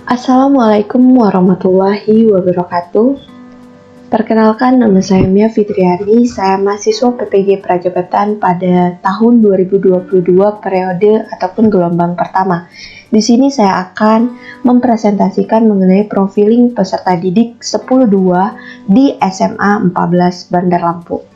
Assalamualaikum warahmatullahi wabarakatuh. Perkenalkan, nama saya Mia Fitriani. Saya mahasiswa PPG Prajabatan pada tahun 2022 periode ataupun gelombang pertama. Di sini saya akan mempresentasikan mengenai profiling peserta didik 10-2 di SMA 14 Bandar Lampung.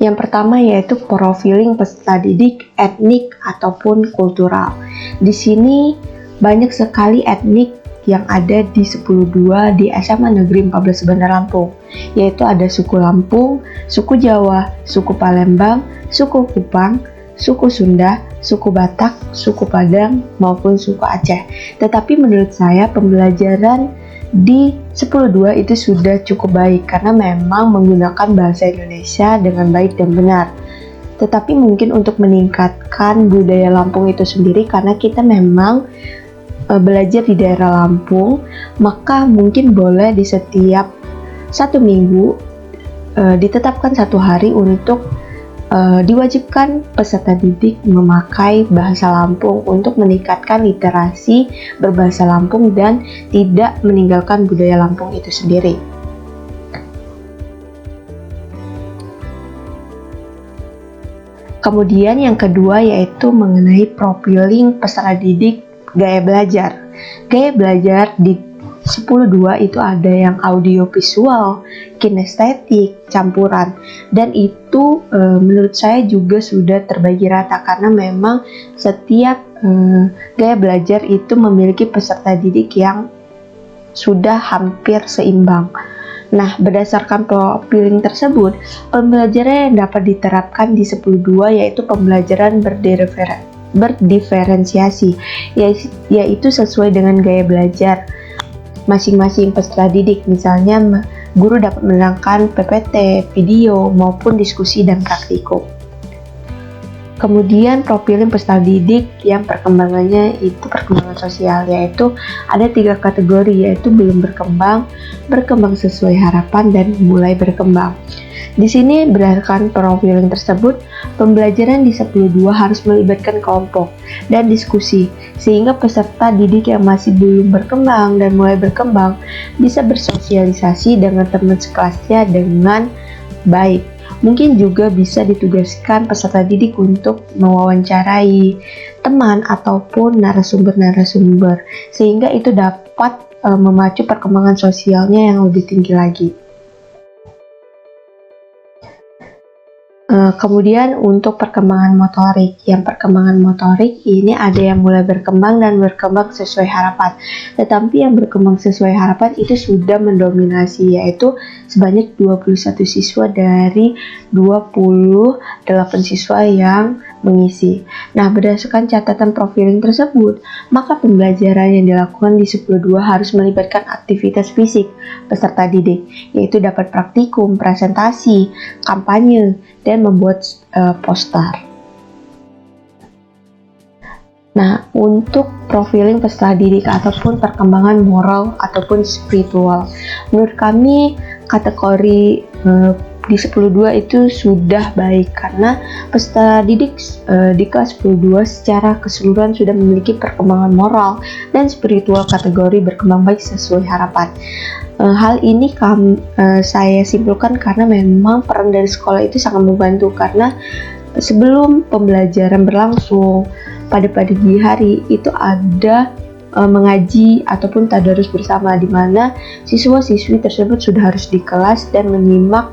Yang pertama yaitu profiling peserta didik etnik ataupun kultural. Di sini banyak sekali etnik yang ada di 10-2 di SMA Negeri 14 Bandar Lampung, yaitu ada suku Lampung, suku Jawa, suku Palembang, suku Kupang, suku Sunda, suku Batak, suku Padang, maupun suku Aceh. Tetapi menurut saya pembelajaran di 10-2 itu sudah cukup baik karena memang menggunakan bahasa Indonesia dengan baik dan benar. Tetapi mungkin untuk meningkatkan budaya Lampung itu sendiri, karena kita memang belajar di daerah Lampung, maka mungkin boleh di setiap 1 minggu ditetapkan 1 hari untuk diwajibkan peserta didik memakai bahasa Lampung untuk meningkatkan literasi berbahasa Lampung dan tidak meninggalkan budaya Lampung itu sendiri. Kemudian yang kedua yaitu mengenai profiling peserta didik gaya belajar. Gaya belajar di 10-2 itu ada yang audio visual, kinestetik, campuran, dan itu menurut saya juga sudah terbagi rata karena memang setiap gaya belajar itu memiliki peserta didik yang sudah hampir seimbang. Nah, berdasarkan profiling tersebut, pembelajaran yang dapat diterapkan di 10-2 yaitu pembelajaran berdiferensiasi, yaitu sesuai dengan gaya belajar masing-masing peserta didik. Misalnya, guru dapat menerangkan PPT, video, maupun diskusi dan praktikum. Kemudian profiling peserta didik yang perkembangannya itu perkembangan sosial, yaitu ada 3 kategori, yaitu belum berkembang, berkembang sesuai harapan, dan mulai berkembang. Di sini berdasarkan profiling tersebut, pembelajaran di 10-2 harus melibatkan kelompok dan diskusi, sehingga peserta didik yang masih belum berkembang dan mulai berkembang bisa bersosialisasi dengan teman sekelasnya dengan baik. Mungkin juga bisa ditugaskan peserta didik untuk mewawancarai teman ataupun narasumber-narasumber, sehingga itu dapat memacu perkembangan sosialnya yang lebih tinggi lagi. Kemudian untuk perkembangan motorik, ini ada yang mulai berkembang dan berkembang sesuai harapan. Tetapi yang berkembang sesuai harapan itu sudah mendominasi, yaitu sebanyak 21 siswa dari 28 siswa yang mengisi. Nah, berdasarkan catatan profiling tersebut, maka pembelajaran yang dilakukan di 10-2 harus melibatkan aktivitas fisik peserta didik, yaitu dapat praktikum, presentasi, kampanye, dan membuat poster. Nah, untuk profiling peserta didik ataupun perkembangan moral ataupun spiritual, menurut kami kategori di 10-2 itu sudah baik karena peserta didik di kelas 10-2 secara keseluruhan sudah memiliki perkembangan moral dan spiritual kategori berkembang baik sesuai harapan. Hal ini saya simpulkan karena memang peran dari sekolah itu sangat membantu, karena sebelum pembelajaran berlangsung pada pagi hari itu ada mengaji ataupun tadarus bersama, di mana siswa-siswi tersebut sudah harus di kelas dan menyimak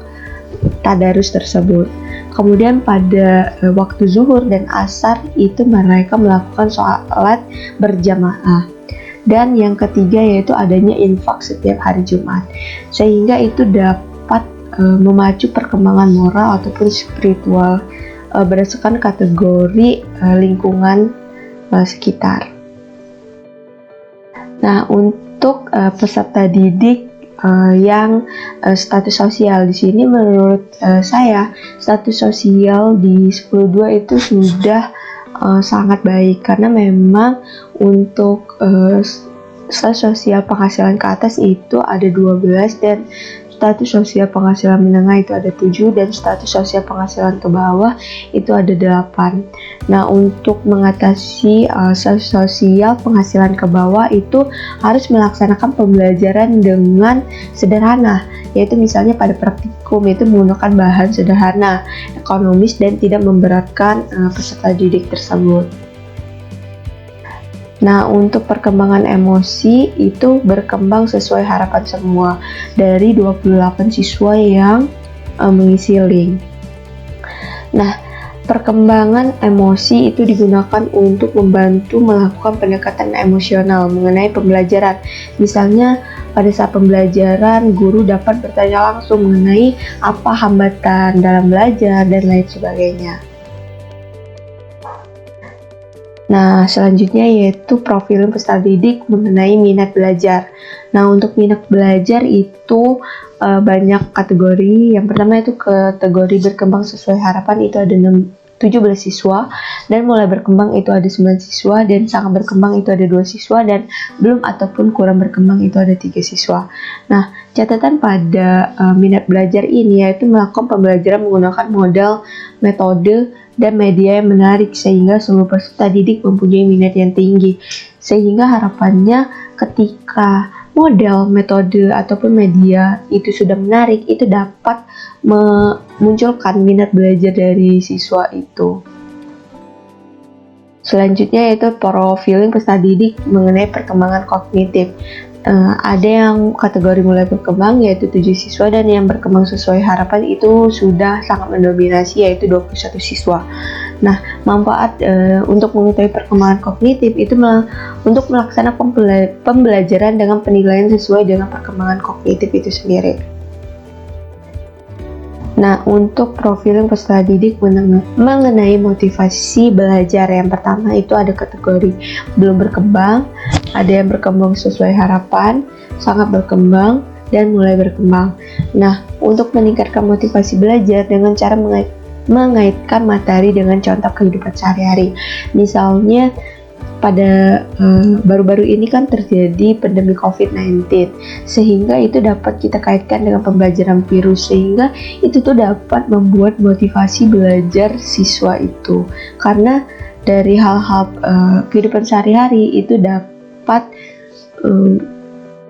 tadarus tersebut. Kemudian pada waktu zuhur dan asar itu mereka melakukan sholat berjamaah. Dan yang ketiga yaitu adanya infak setiap hari Jumat, sehingga itu dapat memacu perkembangan moral ataupun spiritual berdasarkan kategori lingkungan sekitar. Nah, untuk peserta didik yang status sosial, di sini menurut saya status sosial di 10-2 itu sudah sangat baik karena memang untuk status sosial penghasilan ke atas itu ada 12 dan status sosial penghasilan menengah itu ada 7 dan status sosial penghasilan ke bawah itu ada 8. Nah, untuk mengatasi status sosial penghasilan ke bawah itu harus melaksanakan pembelajaran dengan sederhana, yaitu misalnya pada praktikum itu menggunakan bahan sederhana, ekonomis dan tidak memberatkan peserta didik tersebut. Nah, untuk perkembangan emosi itu berkembang sesuai harapan semua dari 28 siswa yang mengisi link. Nah, perkembangan emosi itu digunakan untuk membantu melakukan pendekatan emosional mengenai pembelajaran. Misalnya, pada saat pembelajaran, guru dapat bertanya langsung mengenai apa hambatan dalam belajar dan lain sebagainya. Nah, selanjutnya yaitu profiling peserta didik mengenai minat belajar. Nah, untuk minat belajar itu banyak kategori. Yang pertama itu kategori berkembang sesuai harapan itu ada 17 siswa, dan mulai berkembang itu ada 9 siswa, dan sangat berkembang itu ada 2 siswa, dan belum ataupun kurang berkembang itu ada 3 siswa. Nah, catatan pada minat belajar ini yaitu melakukan pembelajaran menggunakan modal, metode, dan media yang menarik sehingga seluruh peserta didik mempunyai minat yang tinggi. Sehingga harapannya ketika model, metode, ataupun media itu sudah menarik, itu dapat memunculkan minat belajar dari siswa itu. Selanjutnya yaitu profiling peserta didik mengenai perkembangan kognitif. Ada yang kategori mulai berkembang yaitu 7 siswa, dan yang berkembang sesuai harapan itu sudah sangat mendominasi yaitu 21 siswa. Nah, manfaat untuk mengetahui perkembangan kognitif itu untuk melaksanakan pembelajaran dengan penilaian sesuai dengan perkembangan kognitif itu sendiri. Nah, untuk profiling peserta didik mengenai motivasi belajar, yang pertama itu ada kategori belum berkembang, ada yang berkembang sesuai harapan, sangat berkembang, dan mulai berkembang. Nah, untuk meningkatkan motivasi belajar dengan cara mengaitkan materi dengan contoh kehidupan sehari-hari. Misalnya pada baru-baru ini kan terjadi pandemi COVID-19, sehingga itu dapat kita kaitkan dengan pembelajaran virus, sehingga itu tuh dapat membuat motivasi belajar siswa itu, karena dari hal-hal kehidupan sehari-hari itu dapat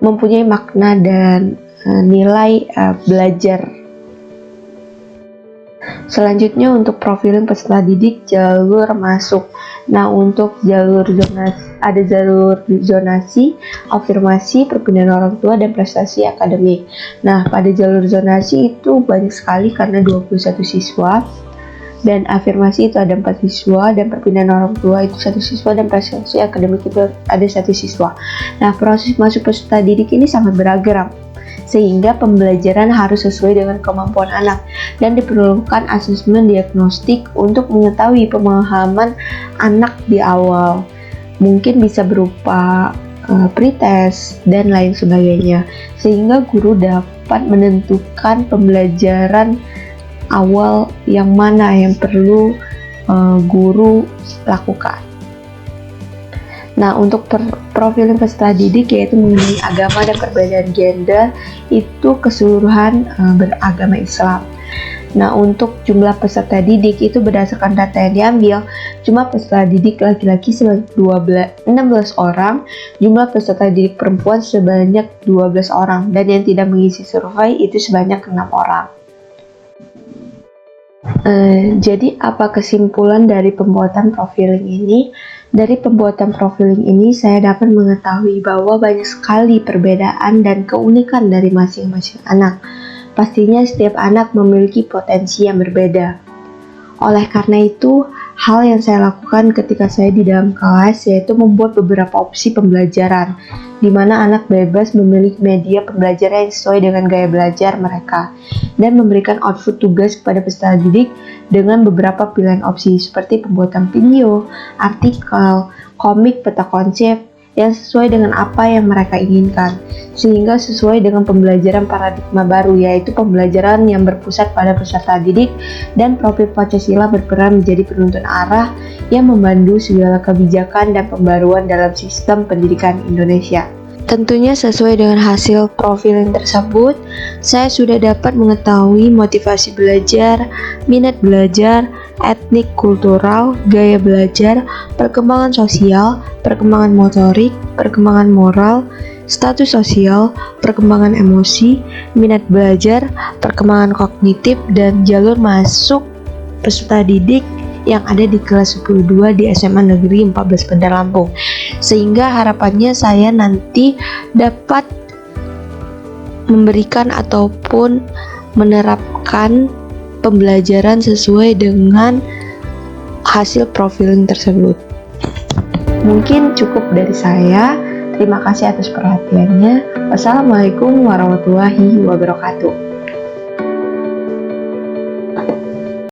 mempunyai makna dan nilai belajar. Selanjutnya untuk profiling peserta didik jalur masuk. Nah, untuk jalur zonasi, ada jalur zonasi, afirmasi, perpindahan orang tua, dan prestasi akademik. Nah, pada jalur zonasi itu banyak sekali karena 21 siswa, dan afirmasi itu ada 4 siswa, dan perpindahan orang tua itu 1 siswa, dan prestasi akademik itu ada 1 siswa. Nah, proses masuk peserta didik ini sangat beragam, sehingga pembelajaran harus sesuai dengan kemampuan anak, dan diperlukan asesmen diagnostik untuk mengetahui pemahaman anak di awal. Mungkin bisa berupa pretest dan lain sebagainya, sehingga guru dapat menentukan pembelajaran awal yang mana yang perlu guru lakukan. Nah, untuk profiling peserta didik yaitu mengenai agama dan perbedaan gender itu keseluruhan beragama Islam. Nah, untuk jumlah peserta didik itu berdasarkan data yang diambil, jumlah peserta didik laki-laki sebanyak 16 orang, jumlah peserta didik perempuan sebanyak 12 orang, dan yang tidak mengisi survei itu sebanyak 6 orang. Jadi apa kesimpulan dari pembuatan profiling ini? Dari pembuatan profiling ini saya dapat mengetahui bahwa banyak sekali perbedaan dan keunikan dari masing-masing anak. Pastinya setiap anak memiliki potensi yang berbeda. Oleh karena itu, hal yang saya lakukan ketika saya di dalam kelas yaitu membuat beberapa opsi pembelajaran, di mana anak bebas memilih media pembelajaran yang sesuai dengan gaya belajar mereka, dan memberikan output tugas kepada peserta didik dengan beberapa pilihan opsi seperti pembuatan video, artikel, komik, peta konsep yang sesuai dengan apa yang mereka inginkan, sehingga sesuai dengan pembelajaran paradigma baru, yaitu pembelajaran yang berpusat pada peserta didik, dan profil Pancasila berperan menjadi penuntun arah yang membantu segala kebijakan dan pembaruan dalam sistem pendidikan Indonesia. Tentunya sesuai dengan hasil profiling tersebut, saya sudah dapat mengetahui motivasi belajar, minat belajar, etnik kultural, gaya belajar, perkembangan sosial, perkembangan motorik, perkembangan moral, status sosial, perkembangan emosi, minat belajar, perkembangan kognitif, dan jalur masuk peserta didik yang ada di kelas 10-2 di SMA Negeri 14 Bandar Lampung. Sehingga harapannya saya nanti dapat memberikan ataupun menerapkan pembelajaran sesuai dengan hasil profiling tersebut. Mungkin cukup dari saya. Terima kasih atas perhatiannya. Wassalamualaikum warahmatullahi wabarakatuh.